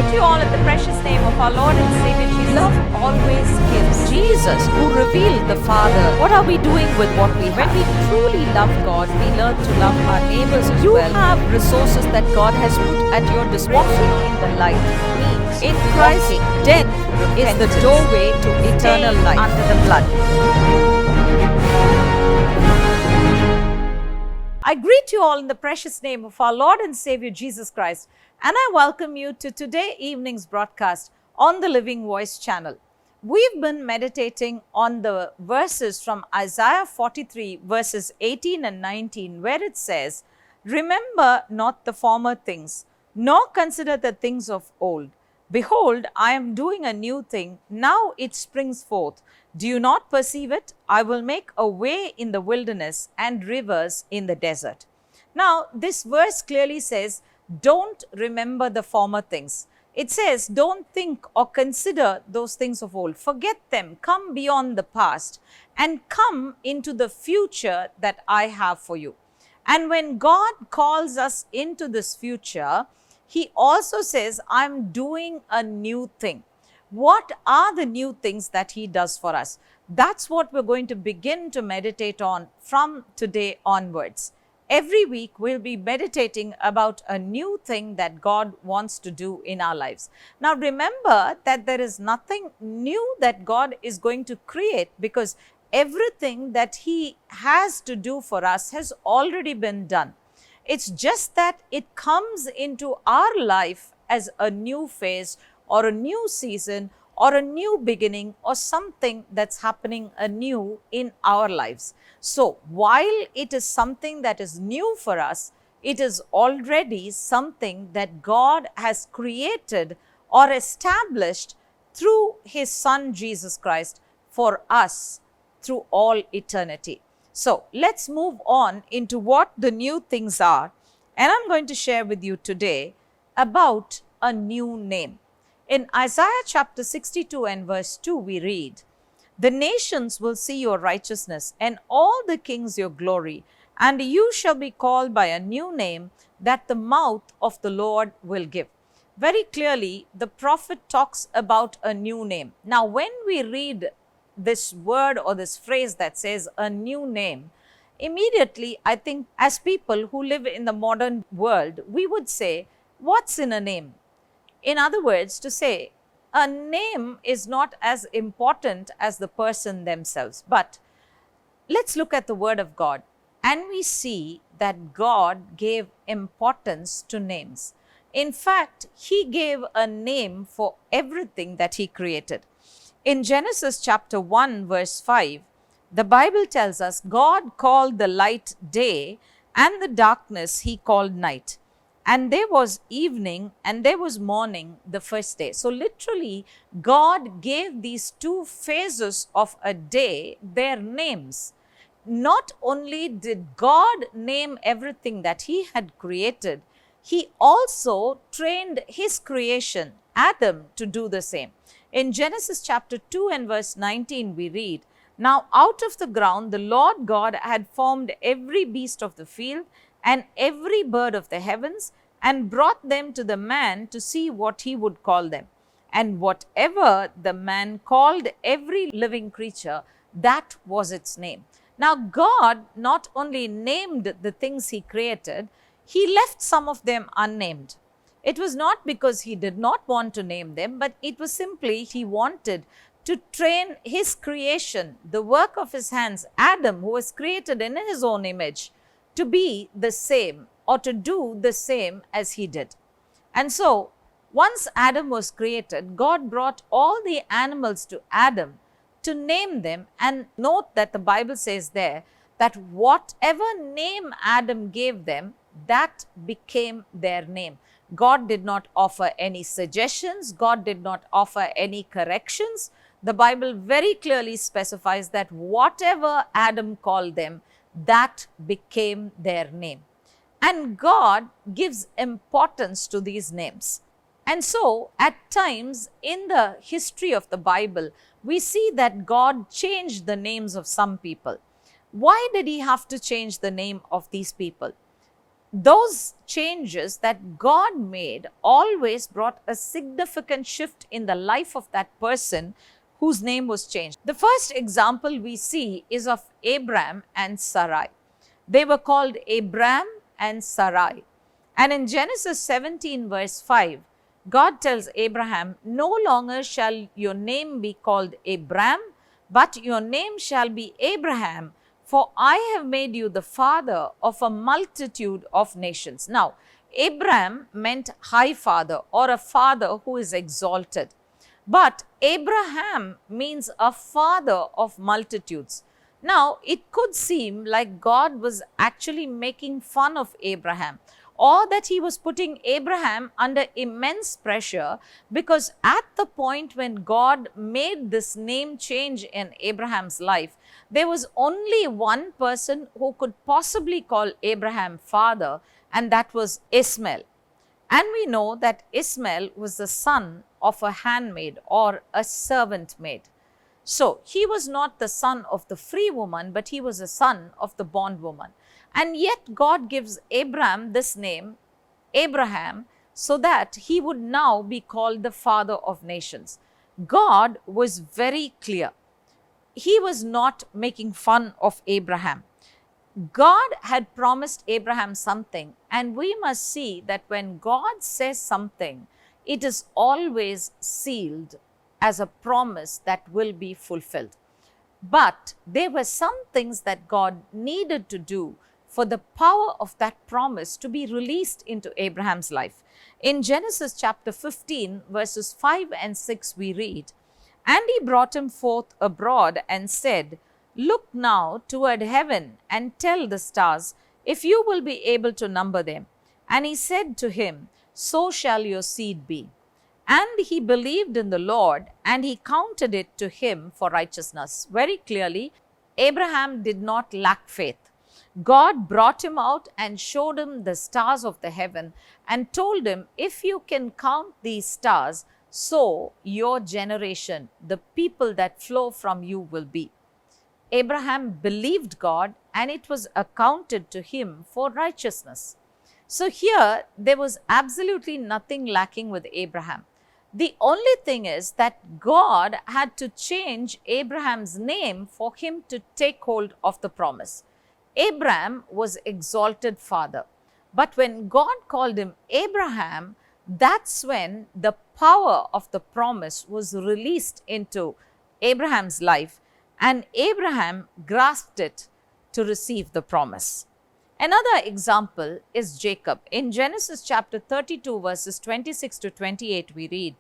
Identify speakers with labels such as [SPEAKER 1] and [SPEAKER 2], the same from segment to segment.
[SPEAKER 1] greet you all in the precious name of our Lord and Savior Jesus.
[SPEAKER 2] Love always gives. Jesus, who revealed the Father. What are we doing with what we have? When we truly love God, we learn to love our neighbors as well. You have resources that God has put at your disposal. Walking in the light means in Christ, death is the doorway to eternal life.
[SPEAKER 1] Under the blood. I greet you all in the precious name of our Lord and Savior Jesus Christ, and I welcome you to today evening's broadcast on the Living Voice channel. We've been meditating on the verses from Isaiah 43 verses 18 and 19, where it says, "Remember not the former things, nor consider the things of old. Behold, I am doing a new thing, now it springs forth. Do you not perceive it? I will make a way in the wilderness and rivers in the desert." Now, this verse clearly says, don't remember the former things. It says, don't think or consider those things of old. Forget them, come beyond the past and come into the future that I have for you. And when God calls us into this future, He also says, I'm doing a new thing. What are the new things that He does for us? That's what we're going to begin to meditate on from today onwards. Every week, we'll be meditating about a new thing that God wants to do in our lives. Now, remember that there is nothing new that God is going to create, because everything that He has to do for us has already been done. It's just that it comes into our life as a new phase or a new season or a new beginning or something that's happening anew in our lives. So while it is something that is new for us, it is already something that God has created or established through His Son Jesus Christ for us through all eternity. So let's move on into what the new things are. And I'm going to share with you today about a new name. In Isaiah chapter 62 and verse 2, we read, "The nations will see your righteousness, and all the kings your glory, and you shall be called by a new name that the mouth of the Lord will give." Very clearly, the prophet talks about a new name. Now, when we read this word or this phrase that says a new name, immediately, I think as people who live in the modern world, we would say, what's in a name? In other words, to say a name is not as important as the person themselves. But let's look at the word of God, and we see that God gave importance to names. In fact, He gave a name for everything that He created. In Genesis chapter 1 verse 5, the Bible tells us God called the light day and the darkness He called night. And there was evening and there was morning the first day. So literally, God gave these two phases of a day their names. Not only did God name everything that He had created, He also trained His creation, Adam, to do the same. In Genesis chapter 2 and verse 19, we read, "Now out of the ground the Lord God had formed every beast of the field and every bird of the heavens, and brought them to the man to see what he would call them. And whatever the man called every living creature, that was its name." Now, God not only named the things He created, He left some of them unnamed. It was not because He did not want to name them, but it was simply He wanted to train His creation, the work of His hands, Adam, who was created in His own image, to be the same or to do the same as he did. And so, once Adam was created, God brought all the animals to Adam to name them. And note that the Bible says there that whatever name Adam gave them, that became their name. God did not offer any suggestions. God did not offer any corrections. The Bible very clearly specifies that whatever Adam called them, that became their name. And God gives importance to these names. And so, at times in the history of the Bible, we see that God changed the names of some people. Why did He have to change the name of these people? those changes that God made always brought a significant shift in the life of that person whose name was changed. The first example we see is of Abram and Sarai. They were called Abram and Sarai. And in Genesis 17, verse 5, God tells Abraham, "No longer shall your name be called Abram, but your name shall be Abraham, for I have made you the father of a multitude of nations." Now, Abram meant high father or a father who is exalted. But Abraham means a father of multitudes. Now, it could seem like God was actually making fun of Abraham, or that he was putting Abraham under immense pressure, because at the point when God made this name change in Abraham's life, there was only one person who could possibly call Abraham father, and that was Ishmael. And we know that Ishmael was the son of a handmaid or a servant maid. So he was not the son of the free woman, but he was a son of the bondwoman. And yet God gives Abram this name, Abraham, so that he would now be called the father of nations. God was very clear. He was not making fun of Abraham. God had promised Abraham something, and we must see that when God says something, it is always sealed as a promise that will be fulfilled. But there were some things that God needed to do for the power of that promise to be released into Abraham's life. In Genesis chapter 15, verses 5 and 6, we read, "And he brought him forth abroad and said, Look now toward heaven and tell the stars, if you will be able to number them. And he said to him, So shall your seed be. And he believed in the Lord, and he counted it to him for righteousness." Very clearly, Abraham did not lack faith. God brought him out and showed him the stars of the heaven and told him, if you can count these stars, so your generation, the people that flow from you, will be. Abraham believed God, and it was accounted to him for righteousness. So here, there was absolutely nothing lacking with Abraham. The only thing is that God had to change Abraham's name for him to take hold of the promise. Abraham was exalted father. But when God called him Abraham, that's when the power of the promise was released into Abraham's life, and Abraham grasped it to receive the promise. Another example is Jacob. In Genesis chapter 32, verses 26 to 28, we read,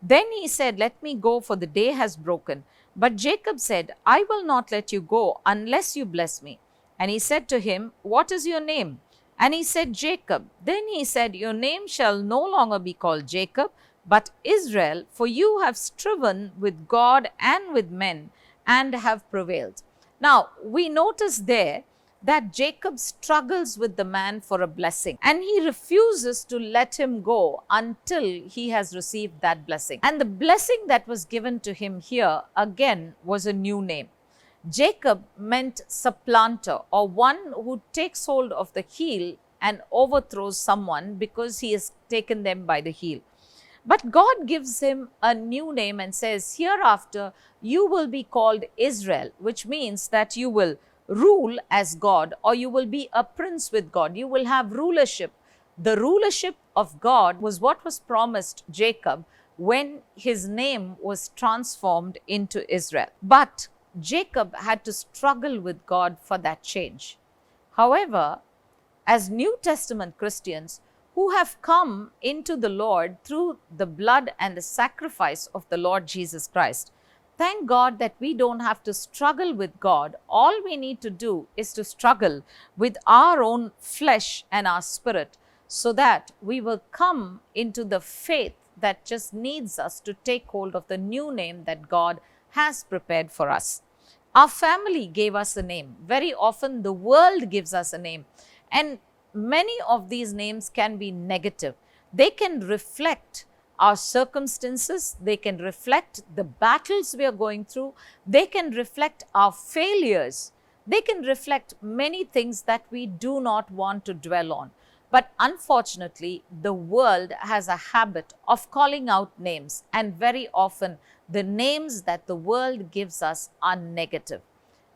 [SPEAKER 1] "Then he said, Let me go, for the day has broken. But Jacob said, I will not let you go unless you bless me. And he said to him, What is your name? And he said, Jacob. Then he said, Your name shall no longer be called Jacob, but Israel, for you have striven with God and with men, and have prevailed." Now, we notice there that Jacob struggles with the man for a blessing, and he refuses to let him go until he has received that blessing. And the blessing that was given to him here again was a new name. Jacob meant supplanter, or one who takes hold of the heel and overthrows someone because he has taken them by the heel. But God gives him a new name and says, hereafter you will be called Israel, which means that you will rule as God, or you will be a prince with God. You will have rulership. The rulership of God was what was promised Jacob when his name was transformed into Israel. But Jacob had to struggle with God for that change. However, as New Testament Christians who have come into the Lord through the blood and the sacrifice of the Lord Jesus Christ, thank God that we don't have to struggle with God. All we need to do is to struggle with our own flesh and our spirit, so that we will come into the faith that just needs us to take hold of the new name that God has prepared for us. Our family gave us a name. Very often the world gives us a name. And many of these names can be negative. They can reflect our circumstances. They can reflect the battles we are going through. They can reflect our failures. They can reflect many things that we do not want to dwell on. But unfortunately, the world has a habit of calling out names, and very often the names that the world gives us are negative.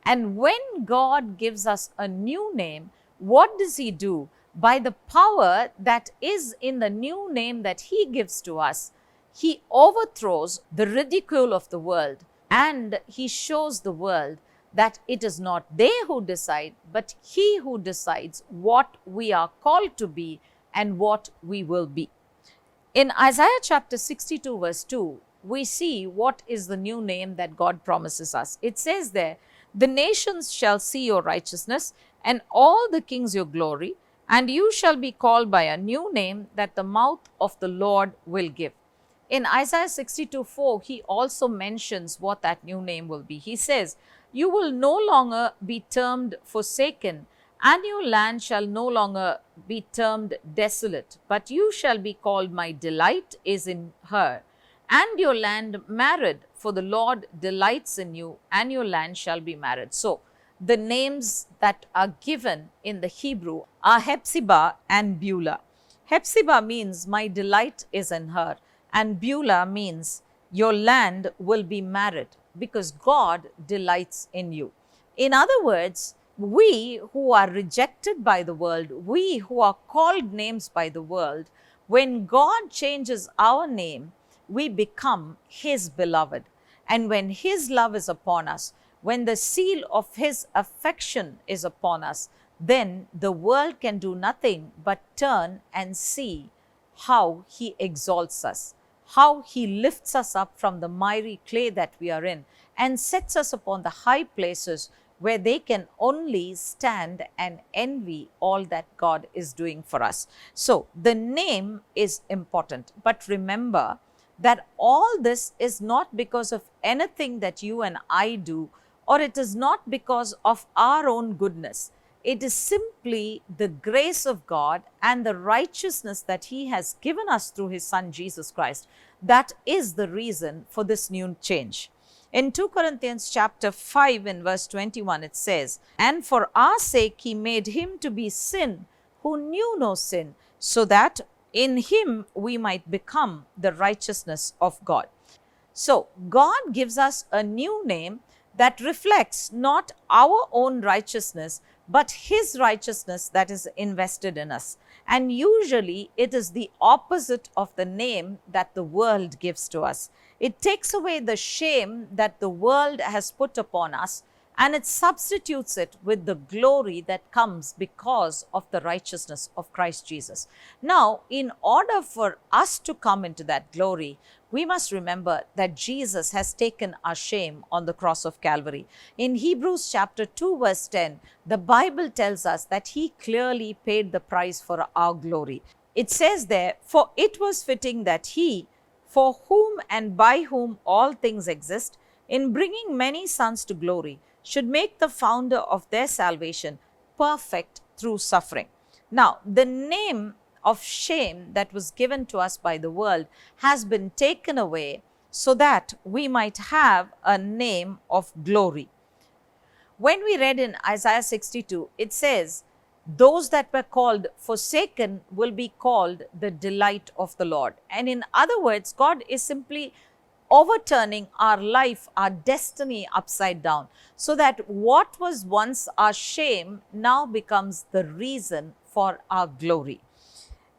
[SPEAKER 1] And when God gives us a new name, what does He do? By the power that is in the new name that He gives to us, He overthrows the ridicule of the world, and He shows the world that it is not they who decide, but He who decides what we are called to be and what we will be. In Isaiah chapter 62, verse 2, we see what is the new name that God promises us. It says there, "The nations shall see your righteousness, and all the kings your glory, and you shall be called by a new name that the mouth of the Lord will give." In Isaiah 62:4, he also mentions what that new name will be. He says, "You will no longer be termed forsaken, and your land shall no longer be termed desolate, but you shall be called, my delight is in her, and your land married, for the Lord delights in you, and your land shall be married." So, the names that are given in the Hebrew are Hephzibah and Beulah. Hephzibah means my delight is in her, and Beulah means your land will be married, because God delights in you. In other words, we who are rejected by the world, we who are called names by the world, when God changes our name, we become His beloved. And when His love is upon us, when the seal of His affection is upon us, then the world can do nothing but turn and see how He exalts us, how He lifts us up from the miry clay that we are in and sets us upon the high places where they can only stand and envy all that God is doing for us. So, the name is important. But remember that all this is not because of anything that you and I do, or it is not because of our own goodness. It is simply the grace of God and the righteousness that He has given us through His Son Jesus Christ. That is the reason for this new change. In 2 Corinthians chapter 5 in verse 21, it says, "And for our sake He made Him to be sin who knew no sin, so that in Him we might become the righteousness of God." So, God gives us a new name that reflects not our own righteousness, but His righteousness that is invested in us. And usually it is the opposite of the name that the world gives to us. It takes away the shame that the world has put upon us, and it substitutes it with the glory that comes because of the righteousness of Christ Jesus. Now, in order for us to come into that glory, we must remember that Jesus has taken our shame on the cross of Calvary. In Hebrews chapter 2 verse 10, the Bible tells us that He clearly paid the price for our glory. It says there, "For it was fitting that He, for whom and by whom all things exist, in bringing many sons to glory, should make the founder of their salvation perfect through suffering." Now, the name of shame that was given to us by the world has been taken away so that we might have a name of glory. When we read in Isaiah 62, it says, "Those that were called forsaken will be called the delight of the Lord." And in other words, God is simply overturning our life, our destiny upside down, so that what was once our shame now becomes the reason for our glory.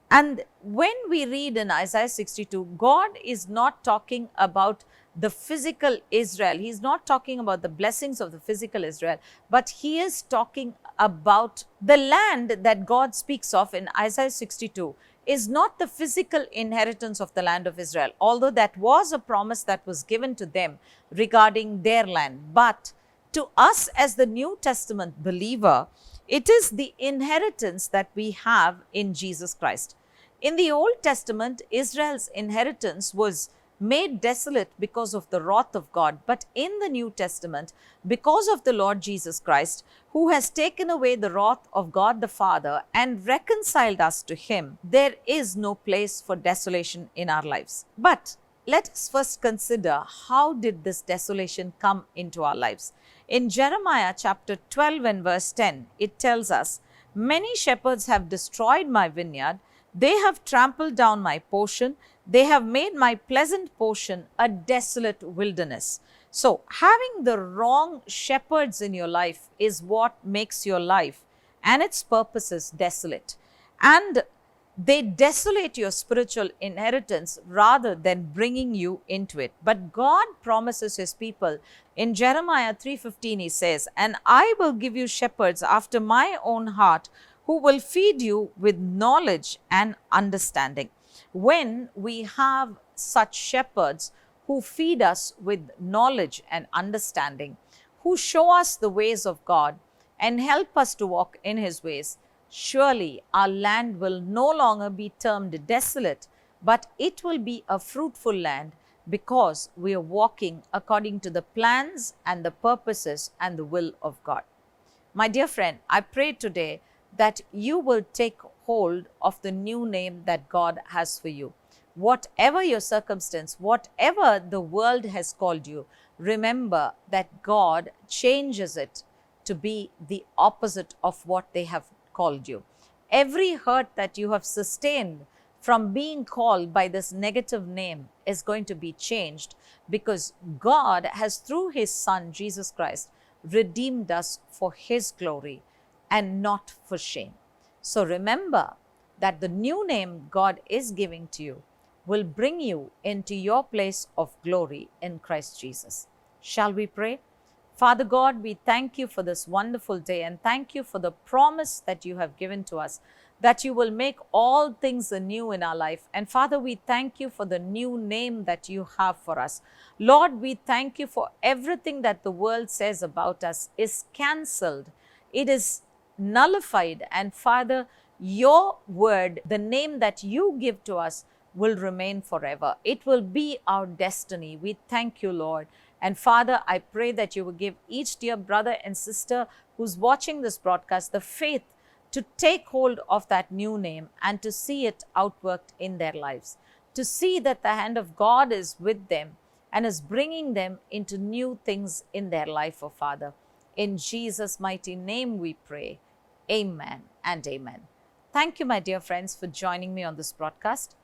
[SPEAKER 1] And when we read in Isaiah 62, God is not talking about the physical Israel. He's not talking about the blessings of the physical Israel, but He is talking about the land that God speaks of in Isaiah 62 is not the physical inheritance of the land of Israel, although that was a promise that was given to them regarding their land. But to us as the New Testament believer, it is the inheritance that we have in Jesus Christ. In the Old Testament, Israel's inheritance was made desolate because of the wrath of God. But in the New Testament, because of the Lord Jesus Christ, who has taken away the wrath of God the Father and reconciled us to Him, there is no place for desolation in our lives. But let us first consider, how did this desolation come into our lives? In Jeremiah chapter 12 and verse 10, it tells us, Many shepherds have destroyed my vineyard. They have trampled down my portion. They have made my pleasant portion a desolate wilderness. So, having the wrong shepherds in your life is what makes your life and its purposes desolate. And they desolate your spiritual inheritance rather than bringing you into it. But God promises his people in Jeremiah 3:15, he says, "And I will give you shepherds after my own heart who will feed you with knowledge and understanding." When we have such shepherds who feed us with knowledge and understanding, who show us the ways of God and help us to walk in his ways, surely our land will no longer be termed desolate, but it will be a fruitful land because we are walking according to the plans and the purposes and the will of God. My dear friend, I pray today that you will take hold of the new name that God has for you. Whatever your circumstance, whatever the world has called you, remember that God changes it to be the opposite of what they have called you. Every hurt that you have sustained from being called by this negative name is going to be changed because God has, through his Son, Jesus Christ, redeemed us for his glory and not for shame. So remember that the new name God is giving to you will bring you into your place of glory in Christ Jesus. Shall we pray? Father God, we thank you for this wonderful day and thank you for the promise that you have given to us, that you will make all things anew in our life. And Father, we thank you for the new name that you have for us. Lord, we thank you for everything that the world says about us is cancelled. It is nullified. And Father, your word, the name that you give to us, will remain forever. It will be our destiny. We thank you, Lord. And Father, I pray that you will give each dear brother and sister who's watching this broadcast the faith to take hold of that new name and to see it outworked in their lives, to see that the hand of God is with them and is bringing them into new things in their life, oh Father. In Jesus' mighty name we pray. Amen and amen. Thank you, my dear friends, for joining me on this broadcast.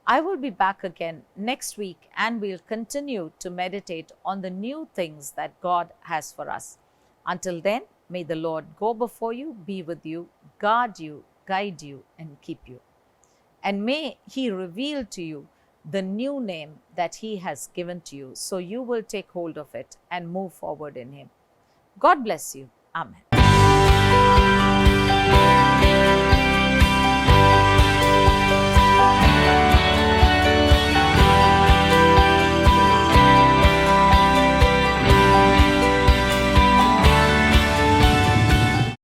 [SPEAKER 1] I will be back again next week and we'll continue to meditate on the new things that God has for us. Until then, may the Lord go before you, be with you, guard you, guide you, and keep you. And may he reveal to you the new name that he has given to you, so you will take hold of it and move forward in him. God bless you. Amen.